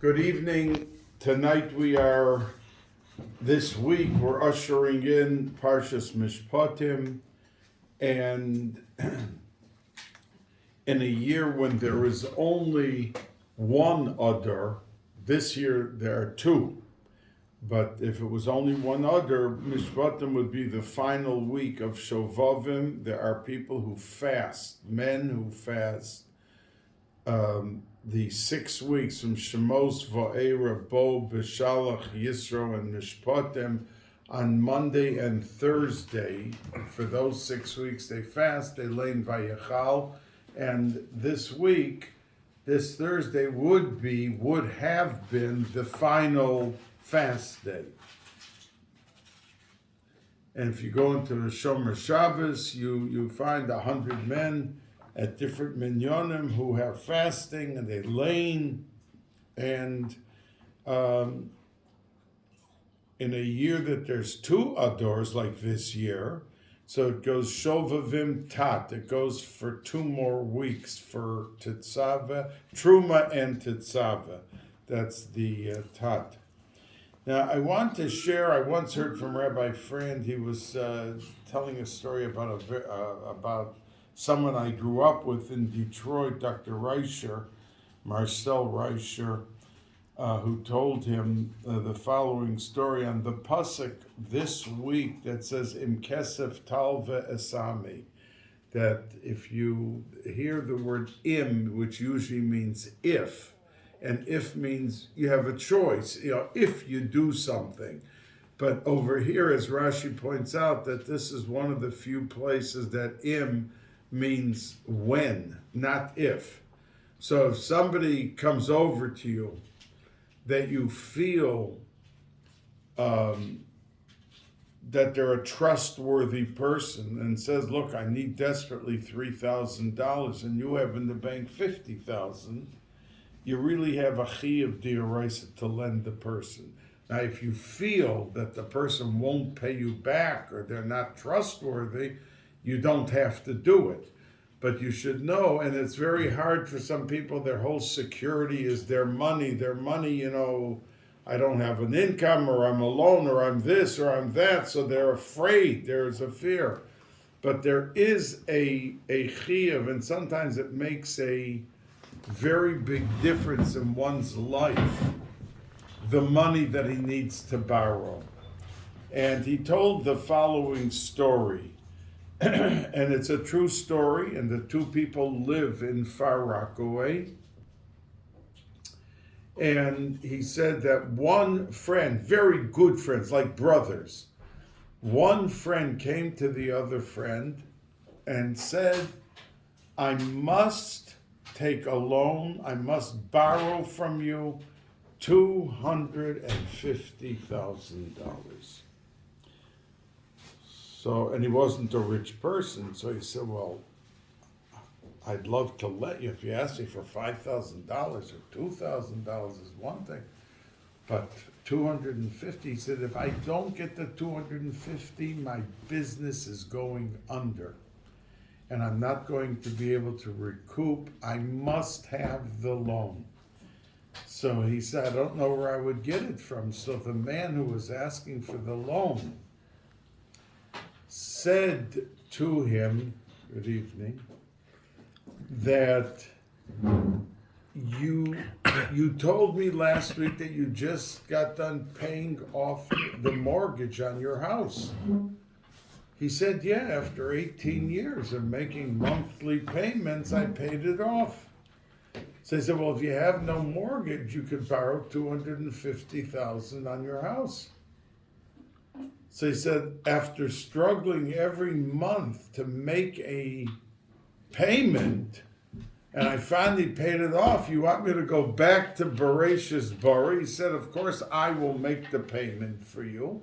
Good evening. Tonight this week we're ushering in Parshat Mishpatim, and in a year when there is only one Adar, this year there are two. But if it was only one Adar, Mishpatim would be the final week of Shovavim. There are people who fast, men who fast the 6 weeks from Shemos, Va'era, Bo, Beshalach, Yisrael, and Mishpatim on Monday and Thursday. For those 6 weeks they fast, they lay in Vayachal, and this week, this Thursday would have been the final fast day. And if you go into the Shomer Shabbos, you find 100 men at different minyanim who have fasting, and they lane, and in a year that there's two Adors like this year, so it goes Shovavim Tat, it goes for 2 more weeks for Tetzaveh, Truma and Tetzaveh, that's the Tat. Now I want to share, I once heard from Rabbi Friend, he was telling a story about someone I grew up with in Detroit, Dr. Reicher, Marcel Reicher, who told him the following story on the pasuk this week that says, Im kesef talve esami, that if you hear the word im, which usually means if, and if means you have a choice, if you do something. But over here, as Rashi points out, that this is one of the few places that im means when, not if. So if somebody comes over to you that you feel that they're a trustworthy person and says, look, I need desperately $3,000 and you have in the bank $50,000, you really have a chiyuv d'oraisa to lend the person. Now, if you feel that the person won't pay you back or they're not trustworthy, you don't have to do it. But you should know, and it's very hard for some people, their whole security is their money, I don't have an income, or I'm alone, or I'm this, or I'm that, so they're afraid, there's a fear. But there is a chiyuv, and sometimes it makes a very big difference in one's life, the money that he needs to borrow. And he told the following story. And it's a true story, and the two people live in Far Rockaway. And he said that one friend, very good friends, like brothers, one friend came to the other friend and said, I must take a loan, I must borrow from you $250,000. So, and he wasn't a rich person, so he said, well, I'd love to let you, if you ask me for $5,000 or $2,000 is one thing, but 250, he said, if I don't get the 250, my business is going under, and I'm not going to be able to recoup. I must have the loan. So he said, I don't know where I would get it from. So the man who was asking for the loan said to him, good evening, that you told me last week that you just got done paying off the mortgage on your house. He said, yeah, after 18 years of making monthly payments, I paid it off. So he said, well, if you have no mortgage, you could borrow $250,000 on your house. So he said, after struggling every month to make a payment, and I finally paid it off, you want me to go back to Bereshis Bari? He said, of course, I will make the payment for you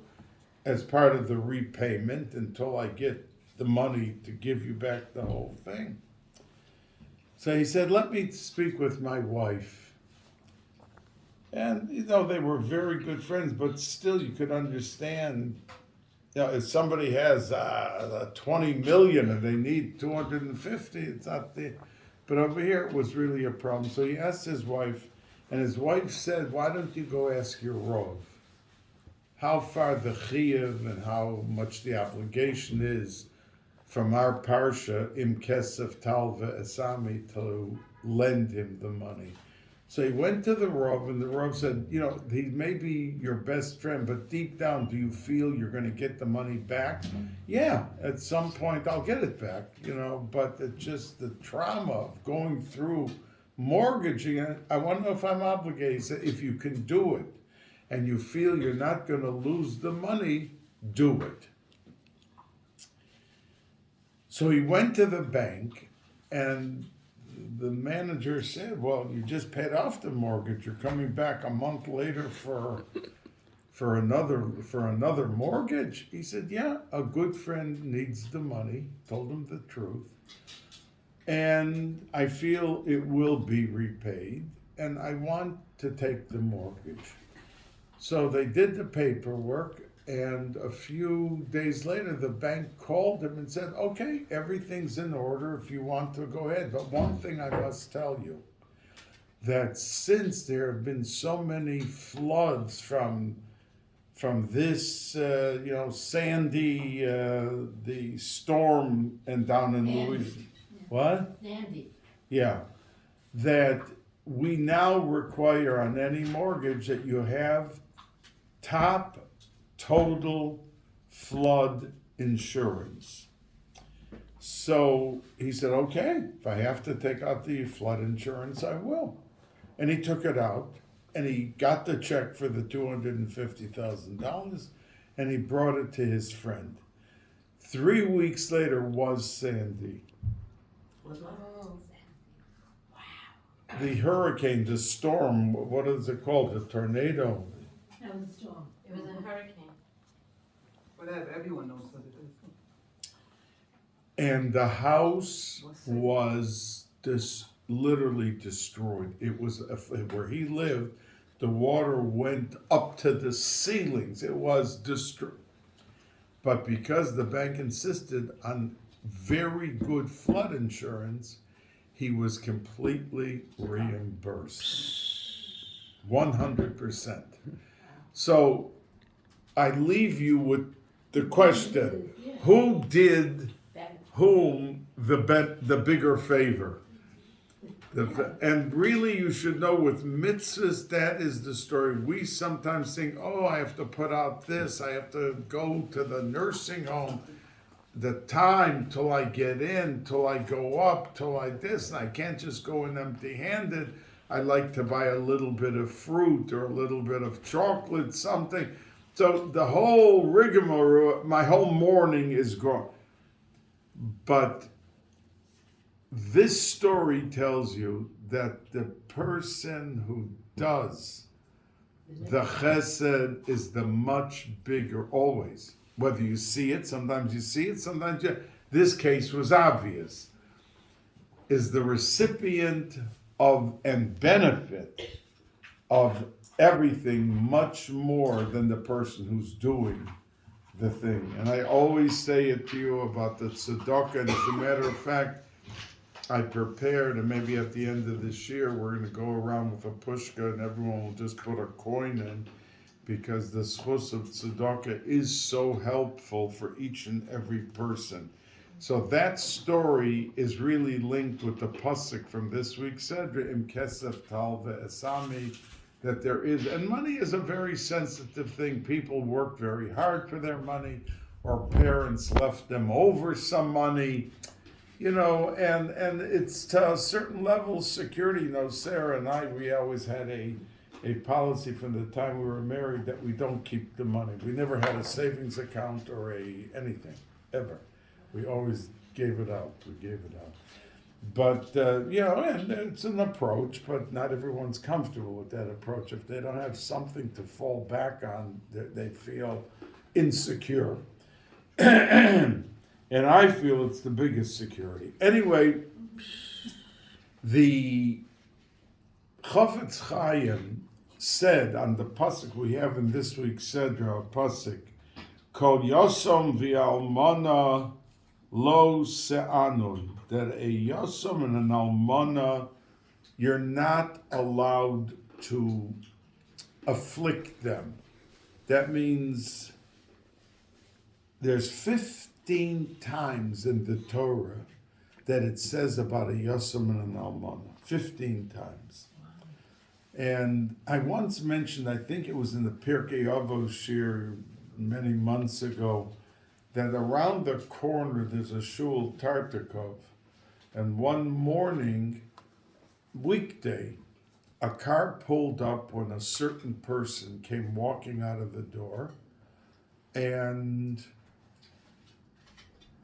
as part of the repayment until I get the money to give you back the whole thing. So he said, let me speak with my wife. And, they were very good friends, but still you could understand, if somebody has 20 million and they need 250, it's not the, but over here it was really a problem. So he asked his wife, And his wife said, why don't you go ask your Rov how far the chiyuv and how much the obligation is from our parsha, im kesef talva esami, to lend him the money. So he went to the Rav, and the Rav said, he may be your best friend, but deep down, do you feel you're going to get the money back? Yeah, at some point I'll get it back, but it's just the trauma of going through mortgaging it. I want to know if I'm obligated. He said, if you can do it, and you feel you're not going to lose the money, do it. So he went to the bank, and the manager said, well, you just paid off the mortgage. You're coming back a month later for another mortgage? He said, yeah, a good friend needs the money. Told him the truth. And I feel it will be repaid, and I want to take the mortgage. So they did the paperwork, and a few days later, the bank called him and said, okay, everything's in order if you want to go ahead. But one thing I must tell you, that since there have been so many floods from this, Sandy, the storm, and down in Louisiana. What? Sandy. Yeah. That we now require on any mortgage that you have top total flood insurance. So he said, okay, if I have to take out the flood insurance, I will. And he took it out, and he got the check for the $250,000, and he brought it to his friend. 3 weeks later was Sandy. The hurricane, the storm, what is it called? The tornado. That was a storm. It was a hurricane. Whatever, everyone knows what it is. And the house was literally destroyed. It was where he lived. The water went up to the ceilings. It was destroyed. But because the bank insisted on very good flood insurance, he was completely reimbursed. 100%. So I leave you with the question, who did whom the bigger favor? And really you should know with mitzvahs, that is the story. We sometimes think, I have to put out this, I have to go to the nursing home, the time till I get in, till I go up, till I this, and I can't just go in empty-handed. I like to buy a little bit of fruit or a little bit of chocolate, something. So the whole rigmarole, my whole morning is gone. But this story tells you that the person who does the chesed is the much bigger, always. Whether you see it, sometimes you see it, sometimes you... This case was obvious. Is the recipient of and benefit of everything much more than the person who's doing the thing. And I always say it to you about the tzedakah, and as a matter of fact, I prepared, and maybe at the end of this year, we're going to go around with a pushka, and everyone will just put a coin in, because the schus of tzedakah is so helpful for each and every person. So that story is really linked with the pasuk from this week's Sedra, Im Kesef Talva Esami, that there is, and money is a very sensitive thing. People work very hard for their money, or parents left them over some money, and it's to a certain level of security. Sarah and I, we always had a policy from the time we were married that we don't keep the money. We never had a savings account or anything, ever. We always gave it out. But, and it's an approach, but not everyone's comfortable with that approach. If they don't have something to fall back on, they feel insecure. And I feel it's the biggest security. Anyway, the Chafetz Chaim said on the pasuk we have in this week's Sedra, pasuk, Kol Yosom v'almana lo se'anun, that a Yosom and an almana, you're not allowed to afflict them. That means there's 15 times in the Torah that it says about a Yosem and an Almana. 15 times. And I once mentioned, I think it was in the Pirkei Avos shir many months ago, that around the corner there's a shul Tartakov. And one morning, weekday, a car pulled up when a certain person came walking out of the door, and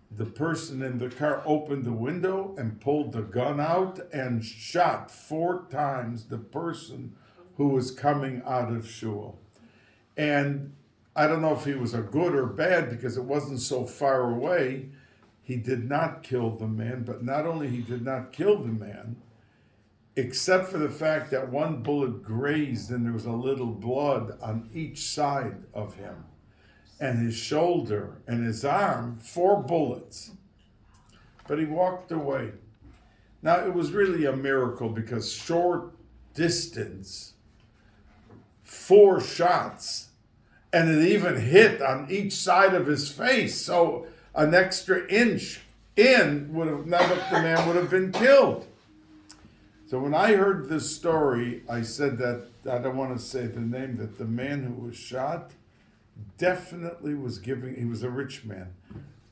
the person in the car opened the window and pulled the gun out and shot 4 times the person who was coming out of shul. And I don't know if he was a good or bad because it wasn't so far away. He did not kill the man, but not only he did not kill the man, except for the fact that one bullet grazed and there was a little blood on each side of him. And his shoulder and his arm, 4 bullets. But he walked away. Now, it was really a miracle because short distance, 4 shots, and it even hit on each side of his face. So an extra inch in would have, now that the man would have been killed. So when I heard this story, I said that, I don't want to say the name, that the man who was shot definitely was giving, he was a rich man,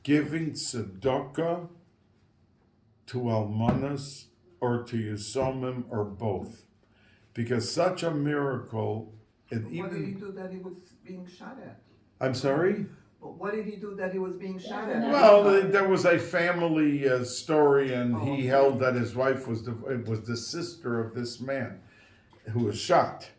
giving tzedakah to almanas or to yisomim or both. Because such a miracle, and What did he do that he was being shot at? I'm sorry? But what did he do that he was being shot at? Well, there was a family story, and he held that his wife was the sister of this man who was shot.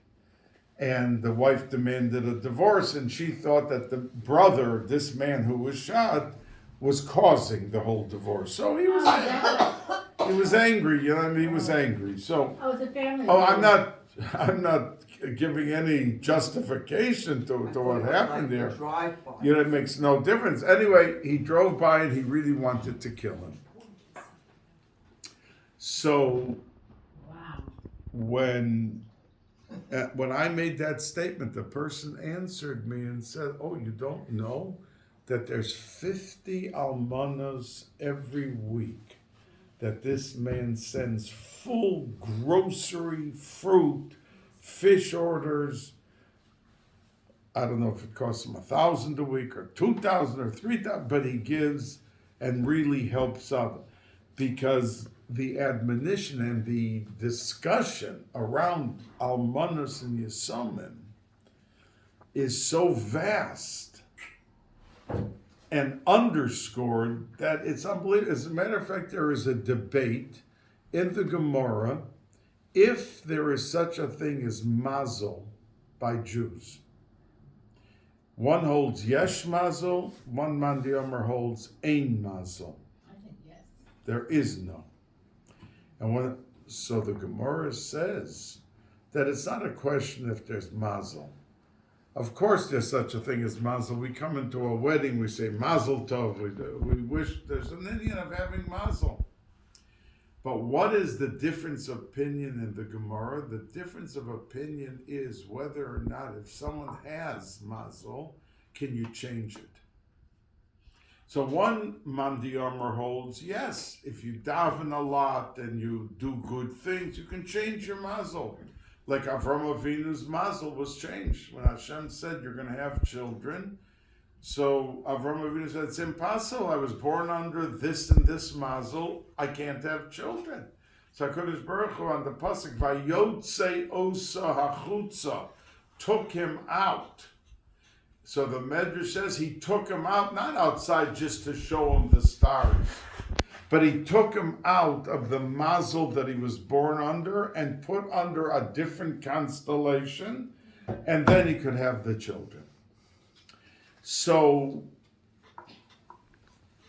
And the wife demanded a divorce, and she thought that the brother, this man who was shot, was causing the whole divorce. So he was angry, you know, I mean, he was angry. So, Oh, it's a family. I'm not giving any justification to what happened there. You know, it makes no difference. Anyway, he drove by and he really wanted to kill him. So, Wow. when I made that statement, the person answered me and said, "Oh, you don't know that there's 50 almanas every week that this man sends full grocery, fruit, fish orders. I don't know if it costs him 1,000 a week or 2,000 or 3,000, but he gives and really helps out because the admonition and the discussion around almanas and yisomim is so vast and underscored that it's unbelievable. As a matter of fact, there is a debate in the Gemara if there is such a thing as mazel by Jews. One holds yesh mazel, one man d'Omer holds ein mazel. I think yes. There is no. And so the Gemara says that it's not a question if there's mazel. Of course there's such a thing as mazel. We come into a wedding, we say mazel tov. We wish there's an Indian of having mazel. But what is the difference of opinion in the Gemara? The difference of opinion is whether or not if someone has mazel, can you change it? So one man d'Omer holds, yes, if you daven a lot and you do good things, you can change your mazel. Like Avram Avinu's mazel was changed. When Hashem said you're going to have children, so Avram Avinu said, it's impossible. I was born under this and this mazel. I can't have children. So HaKadosh Baruch Hu on the pasuk, Vayotze osa hachutza, took him out. So the Medrash says he took him out, not outside just to show him the stars, but he took him out of the mazel that he was born under and put under a different constellation, and then he could have the children. So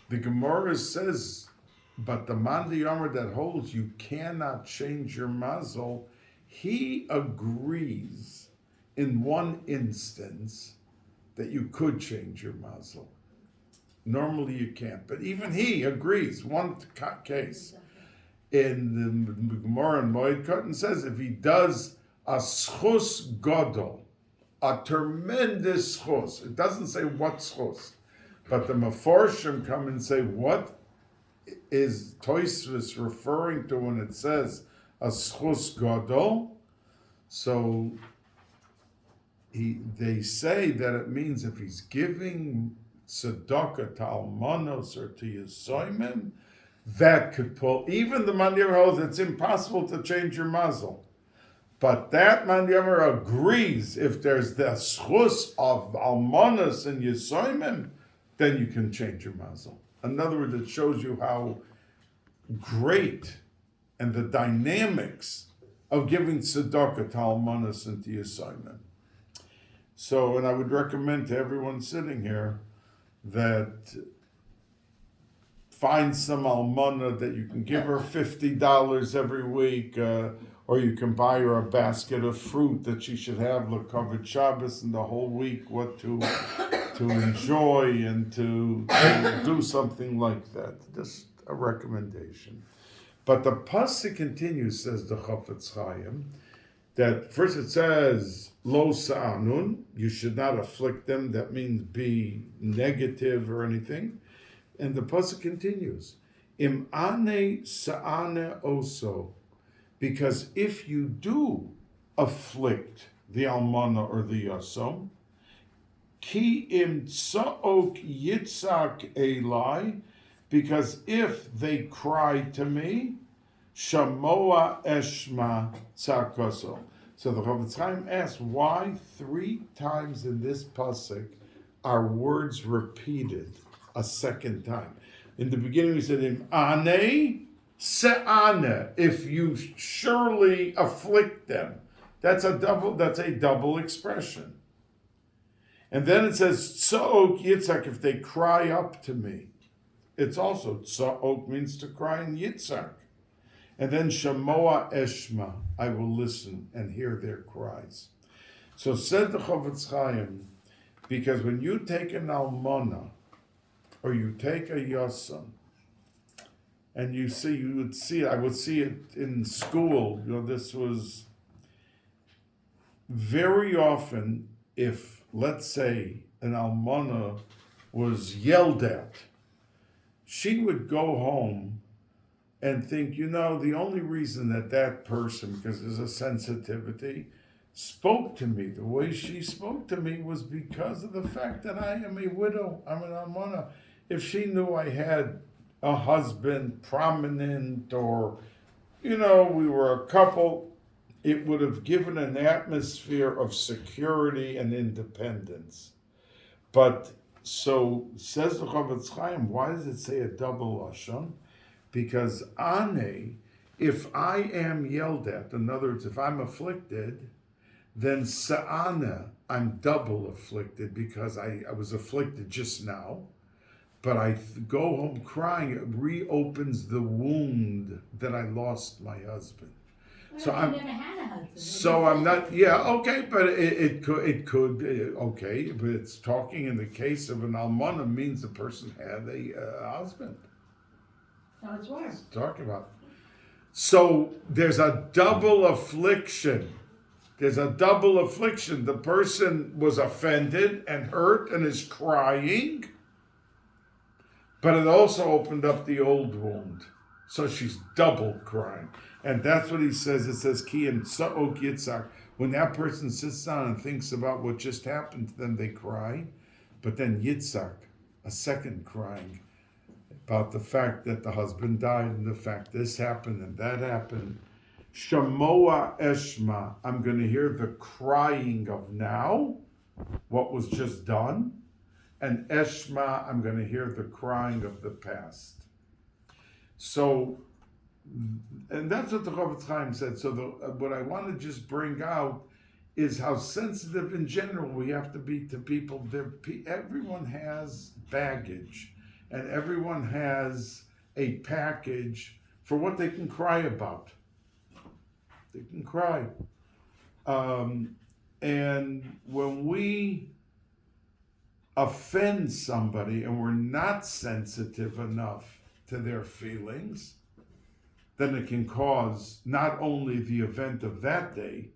the Gemara says, but the man d'Omer that holds you cannot change your mazel, he agrees in one instance that you could change your mazel. Normally you can't, but even he agrees. One case in the Gemara and Moed Katan says if he does a schus godol, a tremendous schus. It doesn't say what schus, but the Meforshim come and say, what is Tosfos referring to when it says a schus godol? So they say that it means if he's giving tzedakah to almanos or to yisoimim, that could pull. Even the Man Yemer holds it's impossible to change your mazel. But that Man Yemer agrees if there's the schus of almanos and yisoimim, then you can change your mazel. In other words, it shows you how great and the dynamics of giving tzedakah to almanos and to yisoimim. So, and I would recommend to everyone sitting here that find some almana that you can give her $50 every week, or you can buy her a basket of fruit that she should have l'kavod Shabbos and the whole week, what to enjoy and to do something like that. Just a recommendation. But the pasuk continues, says the Chafetz Chaim, that first it says, Lo sa'anun, you should not afflict them. That means be negative or anything. And the pasuk continues, Im ane sa'ane oso, because if you do afflict the almana or the yasom, ki im tsa'ok yitzak elai, because if they cry to me, shamoa eshma tzakaso. So the Chafetz Chaim asks, why 3 times in this pasuk are words repeated a second time? In the beginning we said, in ane se'ane, if you surely afflict them. That's a double expression. And then it says, tza'ok yitzak, if they cry up to me. It's also, tza'ok means to cry in yitzak. And then shamoa eshma, I will listen and hear their cries. So said the Chafetz Chaim, because when you take an almana, or you take a yasam, and I would see it in school, this was very often, if, let's say, an almana was yelled at, she would go home and think, the only reason that person, because there's a sensitivity, spoke to me the way she spoke to me was because of the fact that I am a widow, I'm an almana. If she knew I had a husband, prominent, or, we were a couple, it would have given an atmosphere of security and independence. But, so, says the Chafetz Chaim, why does it say a double lashon? Because ane, if I am yelled at, in other words, if I'm afflicted, then sa'ana, I'm double afflicted because I was afflicted just now. But I go home crying, it reopens the wound that I lost my husband. Well, so I never had a husband. So I'm not, okay, but it could, okay, but it's talking in the case of an almana means the person had a husband. So it's worse. Talking about. So there's a double affliction. The person was offended and hurt and is crying, but it also opened up the old wound. So she's double crying. And that's what he says. It says, Ki im tsa'ok yitzak. When that person sits down and thinks about what just happened to them, they cry. But then yitzak, a second crying, about the fact that the husband died and the fact this happened and that happened. Shamoa eshma, I'm going to hear the crying of now, what was just done. And eshma, I'm going to hear the crying of the past. So, and that's what the Chafetz Chaim said. So what I want to just bring out is how sensitive in general we have to be to people. Everyone has baggage. And everyone has a package for what they can cry about. They can cry. And when we offend somebody and we're not sensitive enough to their feelings, then it can cause not only the event of that day,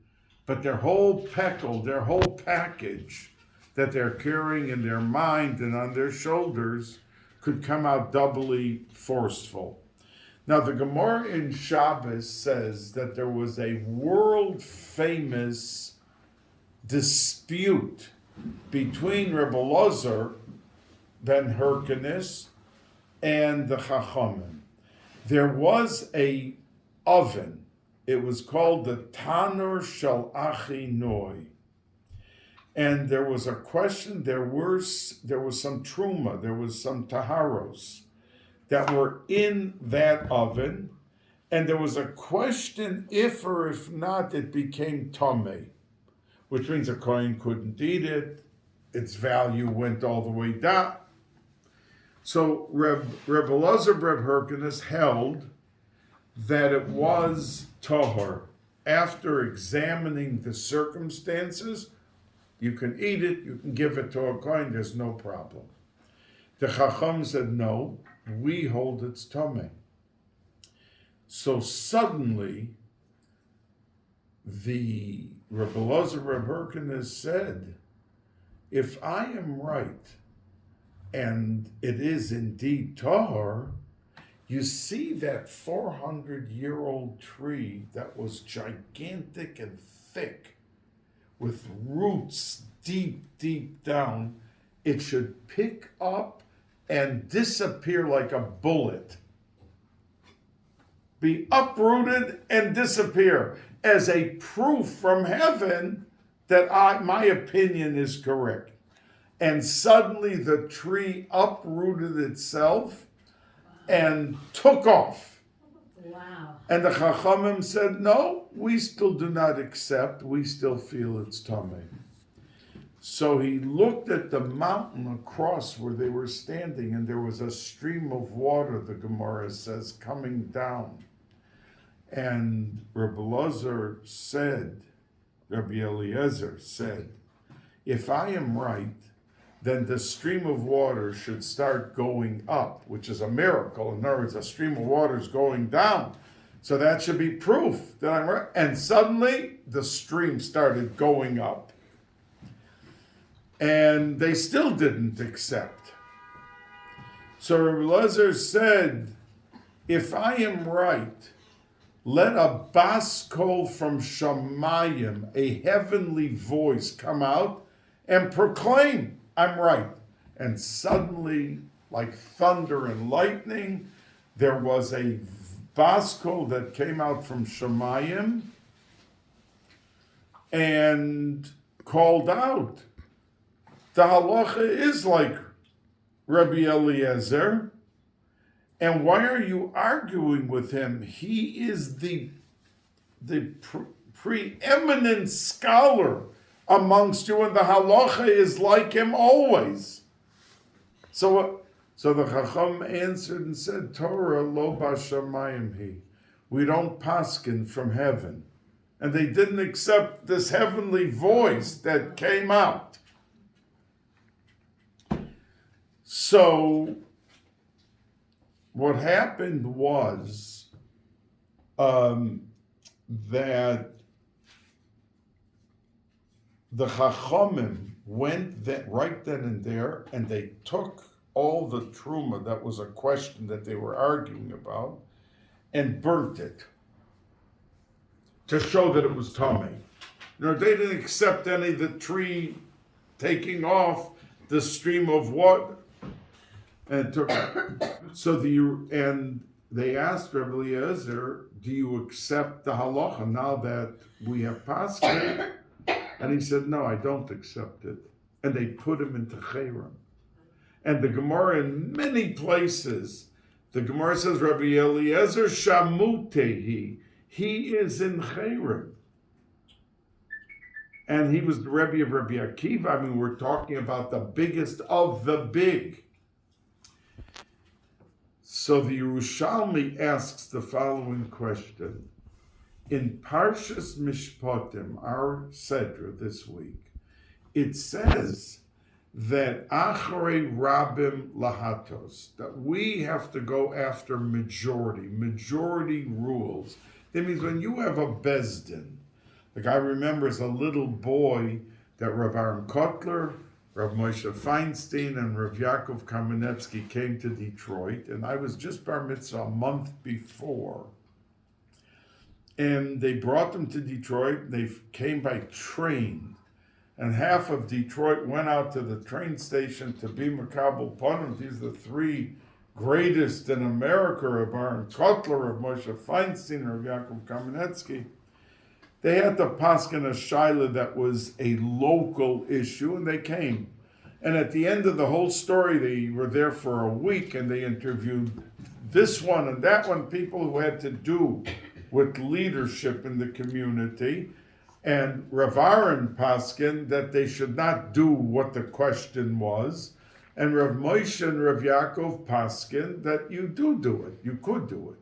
but their whole peckle, their whole package that they're carrying in their mind and on their shoulders could come out doubly forceful. Now, the Gemara in Shabbos says that there was a world-famous dispute between Rabbi Elazar ben Hyrcanus and the Chachamim. There was a oven. It was called the Tanur Shel Achi Noi. And there was a question, there was some truma, there was some taharos that were in that oven, and there was a question if or if not it became tomei, which means a kohen couldn't eat it, its value went all the way down. So Reb Elazar ben Hyrcanus held that it was tahor. After examining the circumstances, you can eat it, you can give it to a kohen, there's no problem. The Chacham said, no, we hold it's tameh. So suddenly, the Rabbi Elazar ben Hyrcanus said, if I am right, and it is indeed tahor, you see that 400-year-old tree that was gigantic and thick, with roots deep, deep down, it should pick up and disappear like a bullet. Be uprooted and disappear as a proof from heaven that my opinion is correct. And suddenly the tree uprooted itself and took off. Wow. And the Chachamim said, no, we still do not accept. We still feel it's tameh. So he looked at the mountain across where they were standing, and there was a stream of water, the Gemara says, coming down. And Rabbi Elazar said, Rabbi Eliezer said, if I am right, then the stream of water should start going up, which is a miracle. In other words, a stream of water is going down. So that should be proof that I'm right. And suddenly, the stream started going up. And they still didn't accept. So Rabbi Elazar said, if I am right, let a bas kol from Shamayim, a heavenly voice, come out and proclaim, I'm right. And suddenly, like thunder and lightning, there was a bas kol that came out from Shamayim and called out, the halacha is like Rabbi Eliezer, and why are you arguing with him? He is the preeminent scholar amongst you, and the halacha is like him always. So the Chacham answered and said, Torah lo b'shamayim hi. We don't paskin from heaven. And they didn't accept this heavenly voice that came out. So what happened was that the Chachamim went right then and there, and they took all the truma that was a question that they were arguing about, and burnt it to show that it was tamei. They didn't accept any of the tree taking off the stream of water, and took. And they asked Rabbi Eliezer, "Do you accept the halacha now that we have paskin?" And he said, "No, I don't accept it." And they put him into Chayrim. And the Gemara in many places, the Gemara says, Rabbi Eliezer Shamutehi, he is in Chayrim. And he was the Rebbe of Rabbi Akiva. I mean, we're talking about the biggest of the big. So the Yerushalmi asks the following question. In Parshas Mishpatim, our Sedra this week, it says that Acharei Rabim Lahatos, that we have to go after majority rules. That means when you have a Bezdin Like I remember as a little boy that Rav Aaron Kotler, Rav Moshe Feinstein, and Rav Yaakov Kamenetsky came to Detroit, and I was just bar mitzvah a month before. And they brought them to Detroit. They came by train. And half of Detroit went out to the train station to be Makabel Panim. These are the three greatest in America, Rav Aaron Kotler, Rav Moshe Feinstein, Rav Yaakov Kamenetsky. They had to paskin a shaila that was a local issue, and they came. And at the end of the whole story, they were there for a week, and they interviewed this one and that one, people who had to do with leadership in the community. And Rav Aaron paskin that they should not do what the question was, and Rav Moshe and Rav Yaakov paskin that you do it, you could do it.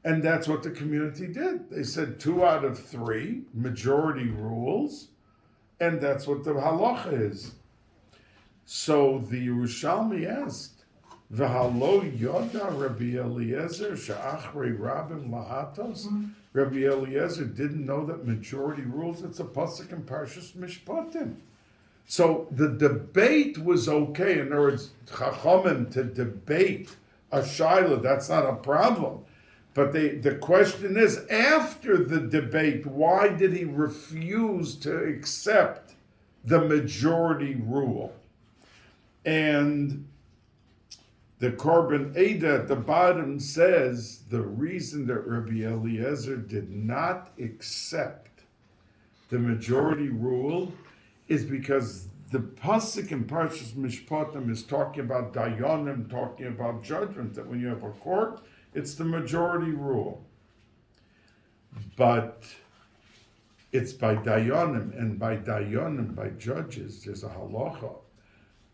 And that's what the community did. They said 2 out of 3, majority rules, and that's what the halacha is. So the Yerushalmi asked, V'halo yoda Rabbi Eliezer she'achrei rabim lahatos? Rabbi Eliezer didn't know that majority rules, it's a pasuk in Parshat Mishpatim. So the debate was okay. In other words, Chachamim to debate a shaila, that's not a problem. But the question is, after the debate, why did he refuse to accept the majority rule? And the Korban Eda at the bottom says the reason that Rabbi Eliezer did not accept the majority rule is because the pasuk in Parshas Mishpatim is talking about dayanim, talking about judgment, that when you have a court, it's the majority rule. But it's by dayanim, and by dayanim, by judges, there's a halacha.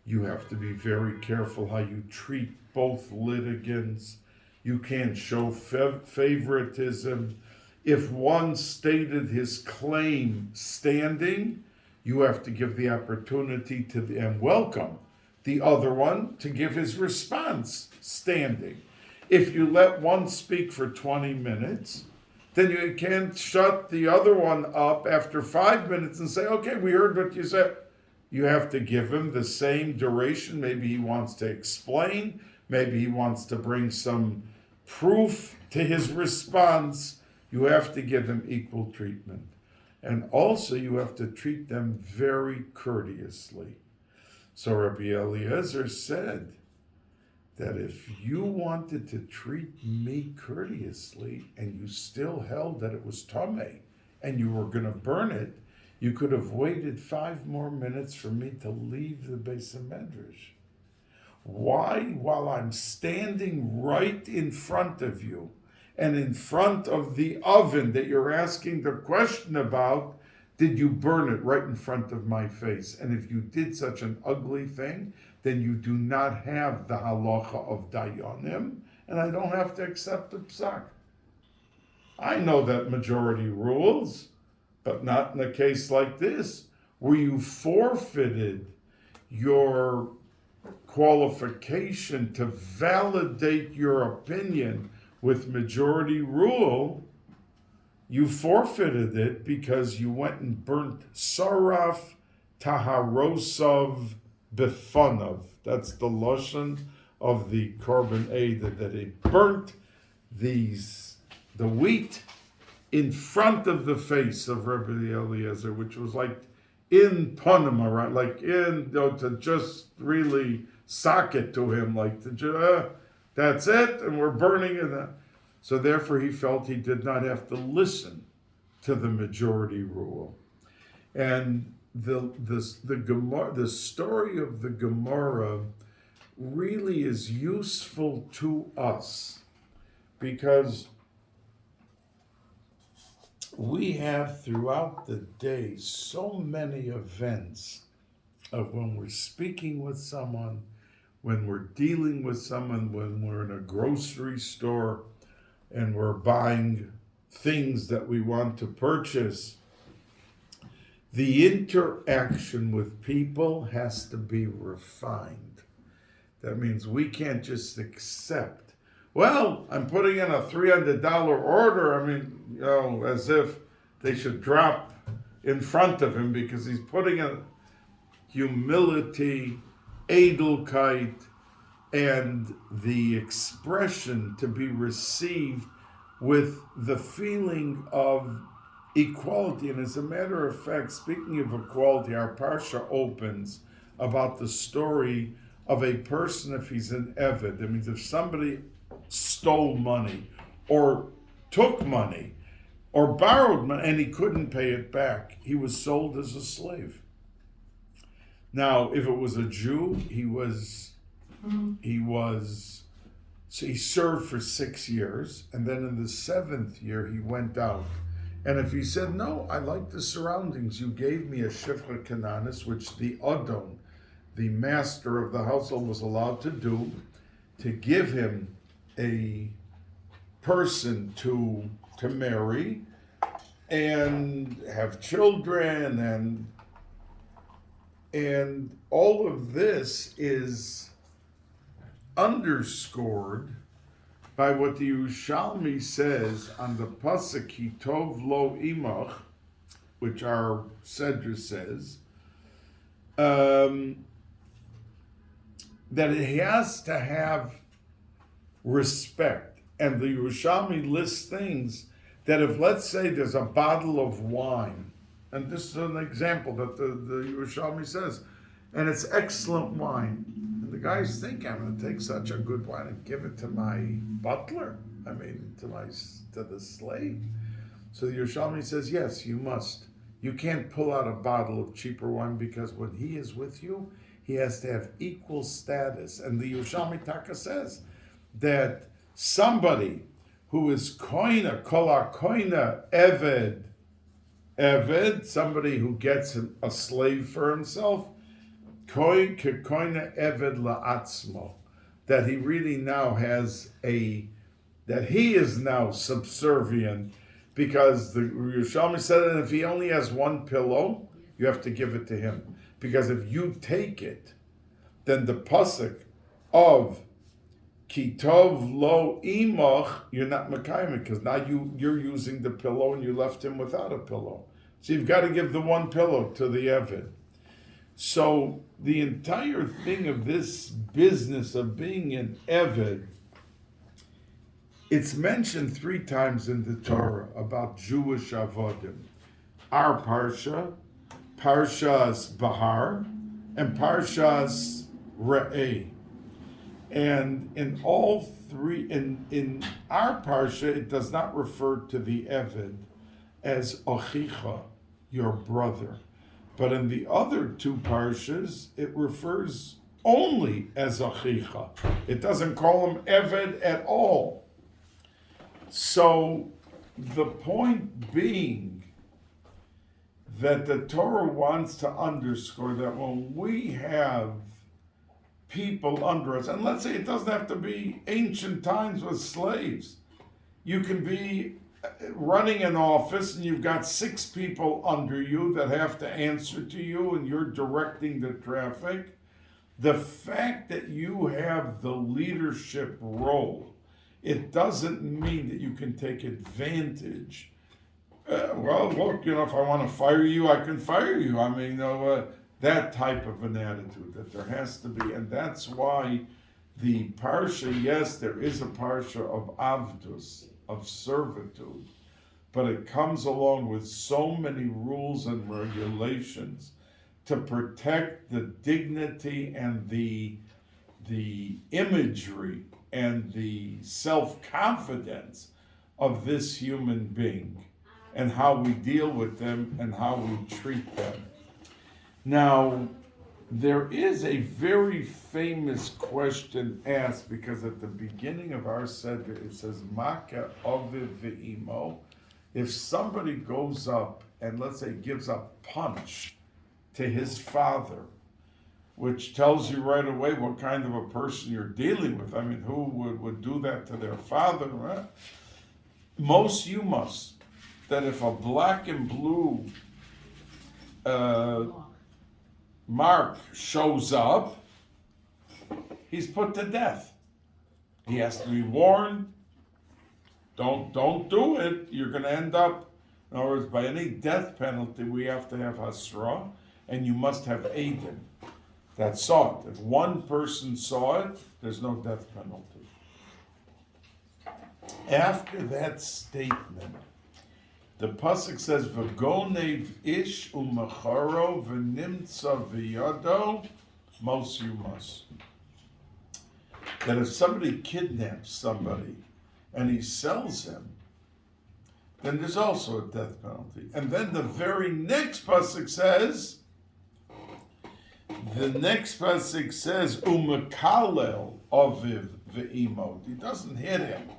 You have to be very careful how you treat both litigants. You can't show favoritism. If one stated his claim standing, you have to give the opportunity to and welcome the other one to give his response standing. If you let one speak for 20 minutes, then you can't shut the other one up after 5 minutes and say, okay, we heard what you said. You have to give him the same duration. Maybe he wants to explain. Maybe he wants to bring some proof to his response. You have to give them equal treatment. And also you have to treat them very courteously. So Rabbi Eliezer said that if you wanted to treat me courteously and you still held that it was tamei and you were going to burn it, you could have waited 5 more minutes for me to leave the Beis Medrash. Why, while I'm standing right in front of you and in front of the oven that you're asking the question about, did you burn it right in front of my face? And if you did such an ugly thing, then you do not have the halacha of dayanim, and I don't have to accept the psak. I know that majority rules, but not in a case like this, where you forfeited your qualification to validate your opinion with majority rule. You forfeited it because you went and burnt saraf taharosov befanov. That's the lashon of the Korban Eda, that it burnt the wheat in front of the face of Rabbi Eliezer, which was like in Panama, right? Like to just really sock it to him, like that's it, and we're burning it. So therefore he felt he did not have to listen to the majority rule. And the story of the Gemara really is useful to us because we have throughout the day so many events of when we're speaking with someone, when we're dealing with someone, when we're in a grocery store and we're buying things that we want to purchase. The interaction with people has to be refined. That means we can't just accept, well, I'm putting in a $300 order. I mean, as if they should drop in front of him because he's putting a humility, edelkeit, and the expression to be received with the feeling of equality. And as a matter of fact, speaking of equality, our Parsha opens about the story of a person if he's an Eved. That means if somebody stole money or took money or borrowed money and he couldn't pay it back, he was sold as a slave. Now, if it was a Jew, he served for 6 years, and then in the 7th year he went out. And if he said, no, I like the surroundings, you gave me a shifra kananis, which the Adon, the master of the household, was allowed to do, to give him a person to marry and have children, and all of this is underscored by what the Yerushalmi says on the pasuk Kitov Lo Imach, which our Sedra says, that it has to have respect. And the Yerushalmi lists things that if, let's say, there's a bottle of wine, and this is an example that the Yerushalmi says, and it's excellent wine. And the guy's thinking, I'm going to take such a good wine and give it to my butler. To the slave. So the Yerushalmi says, yes, you must. You can't pull out a bottle of cheaper wine because when he is with you, he has to have equal status. And the Yerushalmi Taka says that somebody who is koina, kola koina, eved, somebody who gets a slave for himself, koi kekoina eved la'atzmo, that he really now has that he is now subservient, because the Yerushalmi said that if he only has one pillow, you have to give it to him. Because if you take it, then the pasuk of Kitov Lo Imach, you're not Mekayim, because now you're using the pillow and you left him without a pillow. So you've got to give the one pillow to the Eved. So the entire thing of this business of being an Eved, it's mentioned 3 times in the Torah about Jewish Avodim. Our Parsha, Parshas Bahar, and Parshas Re'eh. And in all 3, in our Parsha, it does not refer to the Eved as Achicha, your brother. But in the other 2 Parshas, it refers only as Achicha. It doesn't call him Eved at all. So the point being that the Torah wants to underscore that when we have people under us, and let's say it doesn't have to be ancient times with slaves. You can be running an office and you've got 6 people under you that have to answer to you and you're directing the traffic. The fact that you have the leadership role, it doesn't mean that you can take advantage. Well, look, if I want to fire you, I can fire you. That type of an attitude that there has to be. And that's why the Parsha, yes, there is a Parsha of Avdus, of servitude, but it comes along with so many rules and regulations to protect the dignity and the imagery and the self-confidence of this human being, and how we deal with them and how we treat them. Now, there is a very famous question asked, because at the beginning of our Seder it says, Maka Aviv Ve'imo. If somebody goes up and, let's say, gives a punch to his father, which tells you right away what kind of a person you're dealing with. Who would do that to their father? Right? Most you must, that if a black and blue mark shows up, he's put to death. He has to be warned. Don't do it. You're going to end up In other words, by any death penalty, we have to have Hasra, and you must have Eidim that saw it. If one person saw it, there's no death penalty. After that statement, the pasuk says, "V'gonev ish u'macharo v'nimtza v'yado mos yumas." That if somebody kidnaps somebody and he sells him, then there's also a death penalty. And then the very next pasuk says, "U'mekalel aviv ve'imot." He doesn't hit him,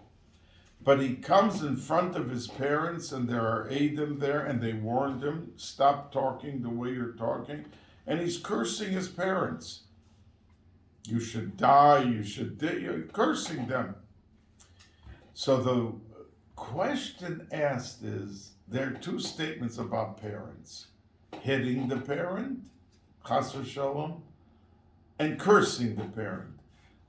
but he comes in front of his parents, and there are Eidim there, and they warned him, stop talking the way you're talking, and he's cursing his parents. You should die, you're cursing them. So the question asked is, there are two statements about parents. Hitting the parent, chas v'shalom, and cursing the parent.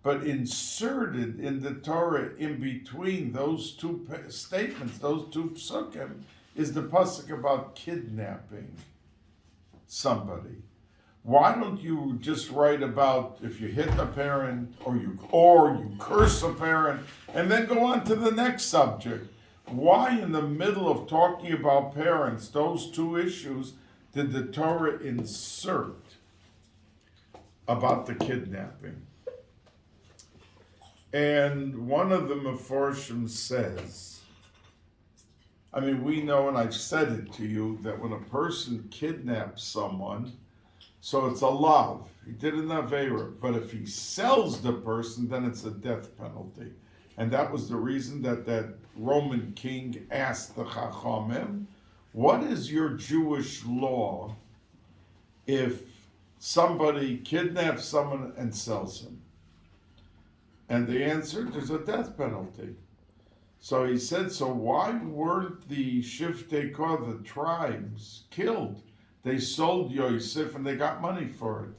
But inserted in the Torah, in between those two statements, those two psukim, is the pasuk about kidnapping somebody. Why don't you just write about if you hit the parent or you curse a parent and then go on to the next subject? Why in the middle of talking about parents, those two issues, did the Torah insert about the kidnapping? And one of the Meforshim says, we know, and I've said it to you, that when a person kidnaps someone, so it's a lav, he did an aveira, but if he sells the person, then it's a death penalty. And that was the reason that Roman king asked the Chachamim, what is your Jewish law if somebody kidnaps someone and sells him? And the answer, there's a death penalty. So he said, so why weren't the Shiftei Kor, the tribes, killed? They sold Yosef and they got money for it.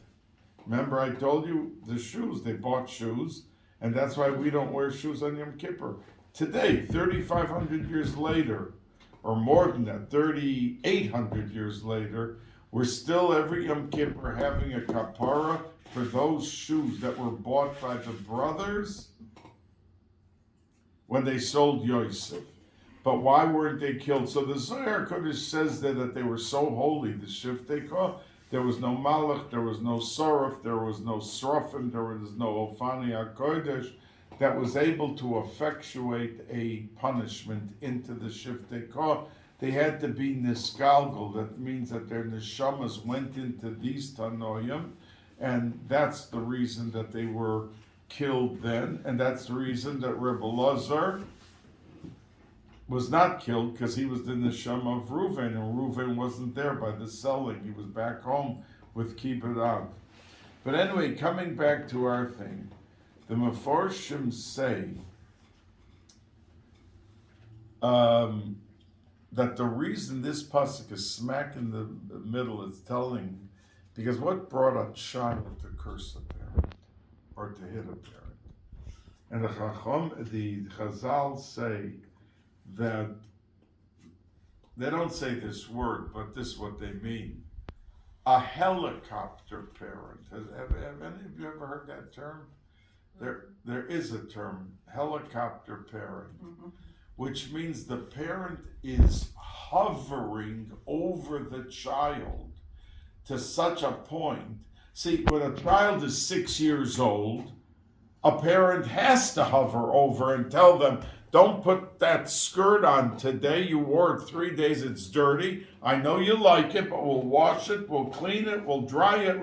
Remember I told you the shoes, they bought shoes, and that's why we don't wear shoes on Yom Kippur. Today, 3,500 years later, or more than that, 3,800 years later, we're still every Yom Kippur having a kapara for those shoes that were bought by the brothers when they sold Yosef. But why weren't they killed? So the Zohar Kodesh says that they were so holy, the Shiftei Kor, there was no Malach, there was no Soraf, there was no Srafim, there was no Ofani HaKodesh that was able to effectuate a punishment into the Shiftei Kor. They had to be nisgalgal. That means that their neshamas went into these Tanoim, and that's the reason that they were killed then, and that's the reason that Rebbe Lazar was not killed, because he was the neshama of Reuven, and Reuven wasn't there by the selling. He was back home with Kibbutz Av. But anyway, coming back to our thing, the Meforshim say that the reason this pasuk is smack in the middle is telling, because what brought a child to curse a parent or to hit a parent? And the Chazal say that they don't say this word, but this is what they mean. A helicopter parent. Have any of you ever heard that term? There is a term, helicopter parent, which means the parent is hovering over the child to such a point. See, when a child is 6 years old, a parent has to hover over and tell them, don't put that skirt on today. You wore it 3 days. It's dirty. I know you like it, but we'll wash it, we'll clean it, we'll dry it,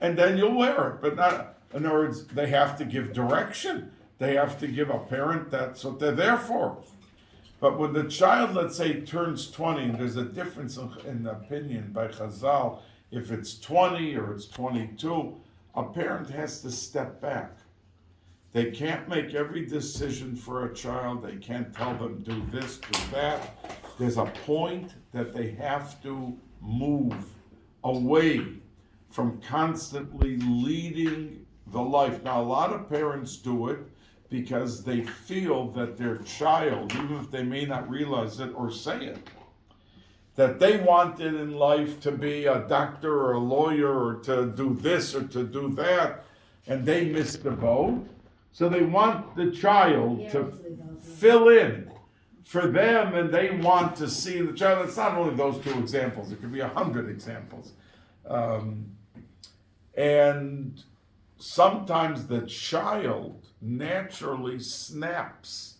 and then you'll wear it. But not, in other words, they have to give direction. They have to give a parent, that's what they're there for. But when the child, let's say, turns 20, and there's a difference in opinion by Chazal, if it's 20 or it's 22, a parent has to step back. They can't make every decision for a child. They can't tell them do this, do that. There's a point that they have to move away from constantly leading the life. Now, a lot of parents do it because they feel that their child, even if they may not realize it or say it, that they wanted in life to be a doctor or a lawyer or to do this or to do that, and they missed the boat. So they want the child to fill in for them, and they want to see the child. It's not only those two examples, it could be 100 examples. And sometimes the child naturally snaps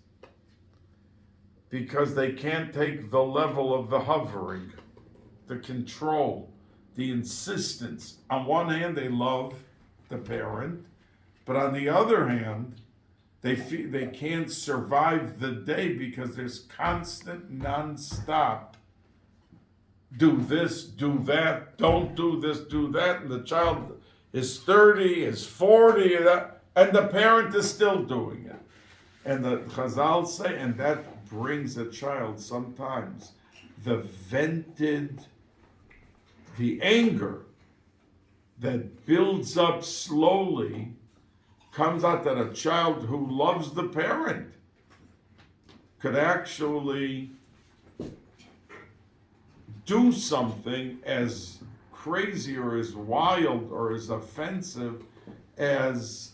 because they can't take the level of the hovering, the control, the insistence. On one hand, they love the parent, but on the other hand, they feel they can't survive the day because there's constant, non-stop, do this, do that, don't do this, do that, and the child is 30, is 40, and the parent is still doing it. And the Chazal say, and that brings a child sometimes, the anger that builds up slowly comes out that a child who loves the parent could actually do something as crazy or as wild or as offensive as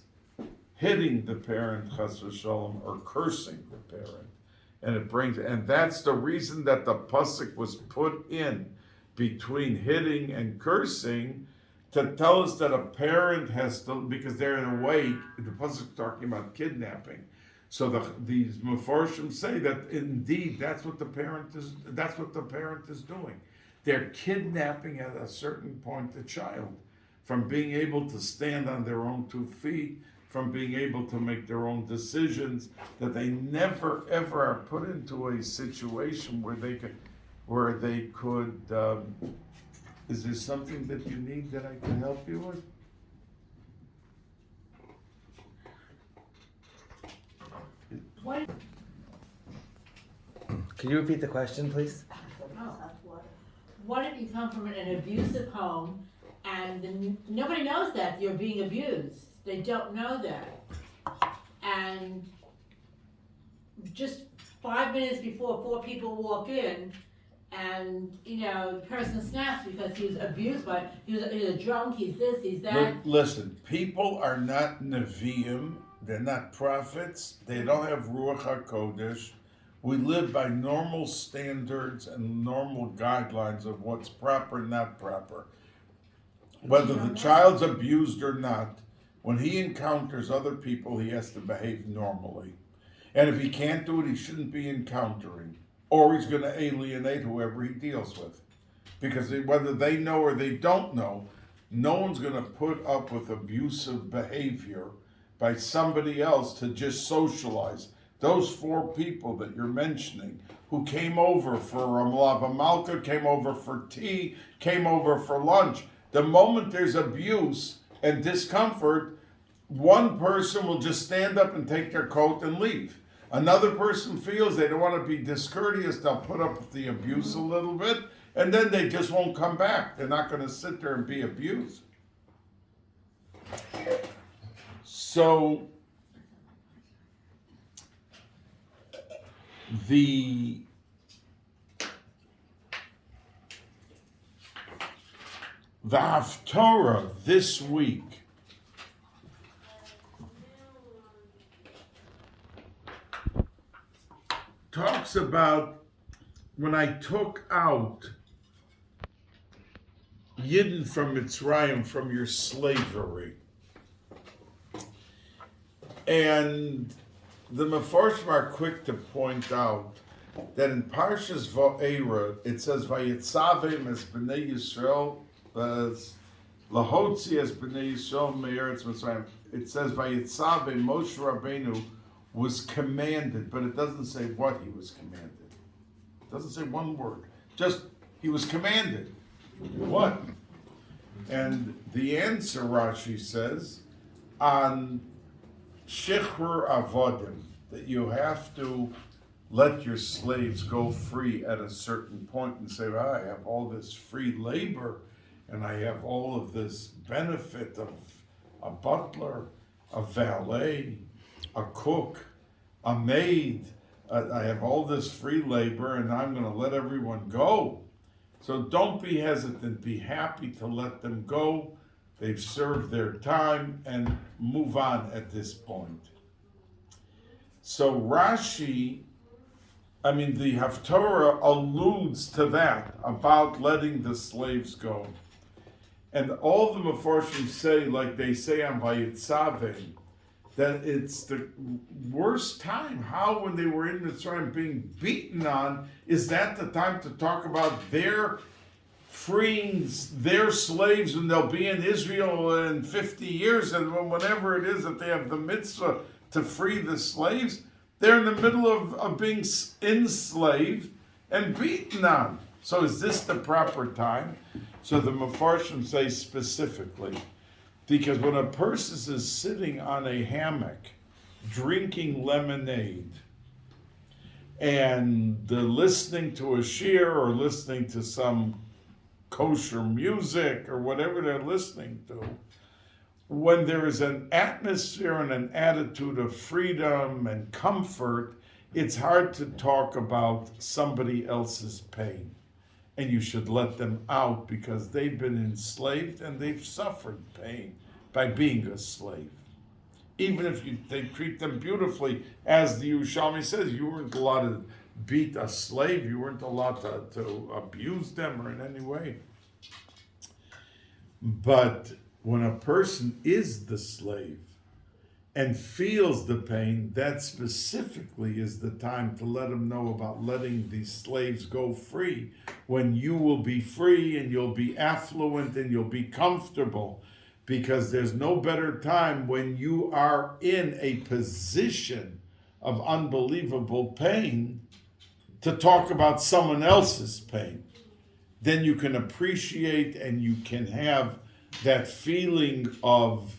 hitting the parent, chas v'shalom, or cursing the parent. And that's the reason that the pasuk was put in between hitting and cursing, to tell us that a parent has to, because they're in a way, the pasuk is talking about kidnapping. So these Mefarshim say that indeed that's what the parent is doing. They're kidnapping at a certain point the child from being able to stand on their own 2 feet, from being able to make their own decisions, that they never ever are put into a situation where they could. Is there something that you need that I can help you with? What? Can you repeat the question, please? What if you come from an abusive home and nobody knows that you're being abused? They don't know that. And just 5 minutes before 4 people walk in, and the person snaps because he was abused by, he was a drunk, he's this, he's that. Listen, people are not Nevi'im, they're not prophets, they don't have Ruach HaKodesh. We live by normal standards and normal guidelines of what's proper and not proper. Whether the child's abused or not, when he encounters other people, he has to behave normally. And if he can't do it, he shouldn't be encountering. Or he's going to alienate whoever he deals with. Because whether they know or they don't know, no one's going to put up with abusive behavior by somebody else to just socialize. Those 4 people that you're mentioning who came over for a Malava Malka, came over for tea, came over for lunch, the moment there's abuse and discomfort, one person will just stand up and take their coat and leave. Another person feels they don't want to be discourteous, they'll put up with the abuse a little bit, and then they just won't come back. They're not going to sit there and be abused. So, the Haftorah this week talks about when I took out Yidden from Mitzrayim, from your slavery. And the Mefarshim are quick to point out that in Parshas Va'era, it says, Vayitzavim es b'nei Yisrael, lahotzi es b'nei Yisrael me'eretz Mitzrayim. It says, Vayitzavim, Moshe Rabbeinu was commanded, but it doesn't say what he was commanded. It doesn't say one word. Just, he was commanded. What? And the answer, Rashi says, on Shichrur Avodim, that you have to let your slaves go free at a certain point and say, well, I have all this free labor and I have all of this benefit of a butler, a valet, a cook, a maid. I have all this free labor and I'm going to let everyone go. So don't be hesitant, be happy to let them go. They've served their time and move on at this point. So Rashi, the Haftorah alludes to that, about letting the slaves go. And all the Mefarshim say, like they say on Vayitzaveh, that it's the worst time. How, when they were in Mitzrayim being beaten on, is that the time to talk about their freeing their slaves, and they'll be in Israel in 50 years, and whenever it is that they have the mitzvah to free the slaves, they're in the middle of being enslaved and beaten on. So is this the proper time? So the Mefarshim say specifically, because when a person is sitting on a hammock drinking lemonade and they're listening to a shir or listening to some kosher music or whatever they're listening to, when there is an atmosphere and an attitude of freedom and comfort, it's hard to talk about somebody else's pain. And you should let them out because they've been enslaved and they've suffered pain by being a slave. Even if they treat them beautifully, as the Yerushalmi says, you weren't allowed to beat a slave, you weren't allowed to abuse them or in any way. But when a person is the slave and feels the pain, that specifically is the time to let them know about letting these slaves go free, when you will be free and you'll be affluent and you'll be comfortable, because there's no better time when you are in a position of unbelievable pain to talk about someone else's pain. Then you can appreciate and you can have that feeling of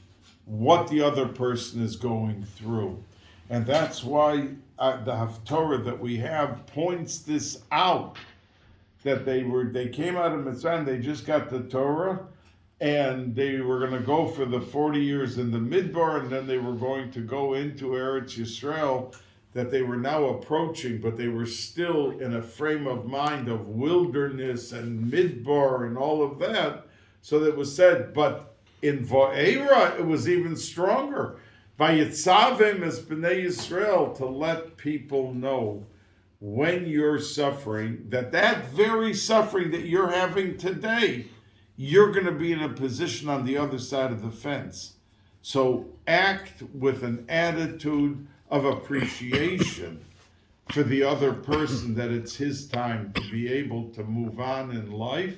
what the other person is going through. And that's why the Haftorah that we have points this out, that they came out of Mitzrayim, they just got the Torah, and they were going to go for the 40 years in the Midbar, and then they were going to go into Eretz Yisrael, that they were now approaching, but they were still in a frame of mind of wilderness and Midbar and all of that. So that was said, but in Va'era, it was even stronger. Vayitzavem es b'nei Yisrael, to let people know when you're suffering, that very suffering that you're having today, you're going to be in a position on the other side of the fence. So act with an attitude of appreciation for the other person, that it's his time to be able to move on in life,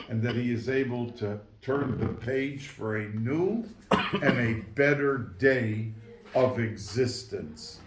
and that he is able to turn the page for a new and a better day of existence.